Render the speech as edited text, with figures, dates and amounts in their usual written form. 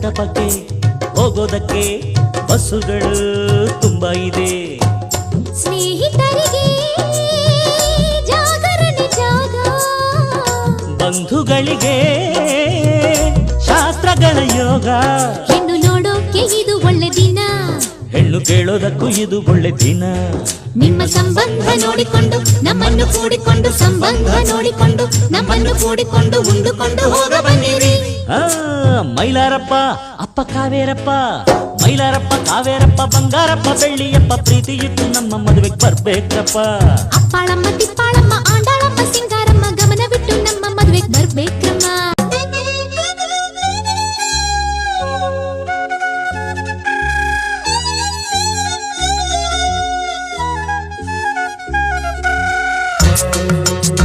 ಮಂಟಪಕ್ಕೆ ಹೋಗೋದಕ್ಕೆ ಬಸ್ಸುಗಳು ತುಂಬಾ ಇದೆ. ಸ್ನೇಹಿತರಿಗೆ ಜಾಗರಣೆ ಜಾಗ, ಬಂಧುಗಳಿಗೆ ಶಾಸ್ತ್ರಗಳ ಯೋಗ. ಹೆಣ್ಣು ನೋಡೋಕೆ ಇದು ಒಳ್ಳೆ ದಿನ, ಹೆಣ್ಣು ಕೇಳೋದಕ್ಕೂ ಇದು ಒಳ್ಳೆ ದಿನ. ನಿಮ್ಮ ಸಂಬಂಧ ನೋಡಿಕೊಂಡು ನಮ್ಮನ್ನು ಕೂಡಿಕೊಂಡು, ಸಂಬಂಧ ನೋಡಿಕೊಂಡು ನಮ್ಮನ್ನು ಕೂಡಿಕೊಂಡು ಉಂಡುಕೊಂಡು ಹೋಗ ಬನ್ನಿರಿ. ಮೈಲಾರಪ್ಪ ಅಪ್ಪ ಕಾವೇರಪ್ಪ, ಮೈಲಾರಪ್ಪ ಕಾವೇರಪ್ಪ ಬಂಗಾರಪ್ಪ ಬೆಳ್ಳಿಯಪ್ಪ, ಪ್ರೀತಿ ಇಟ್ಟು ನಮ್ಮ ಮದುವೆಗೆ ಬರ್ಬೇಕಪ್ಪ. ಅಪ್ಪಾಳಮ್ಮ ತಿಪ್ಪಾಳಮ್ಮ ಆಂಡ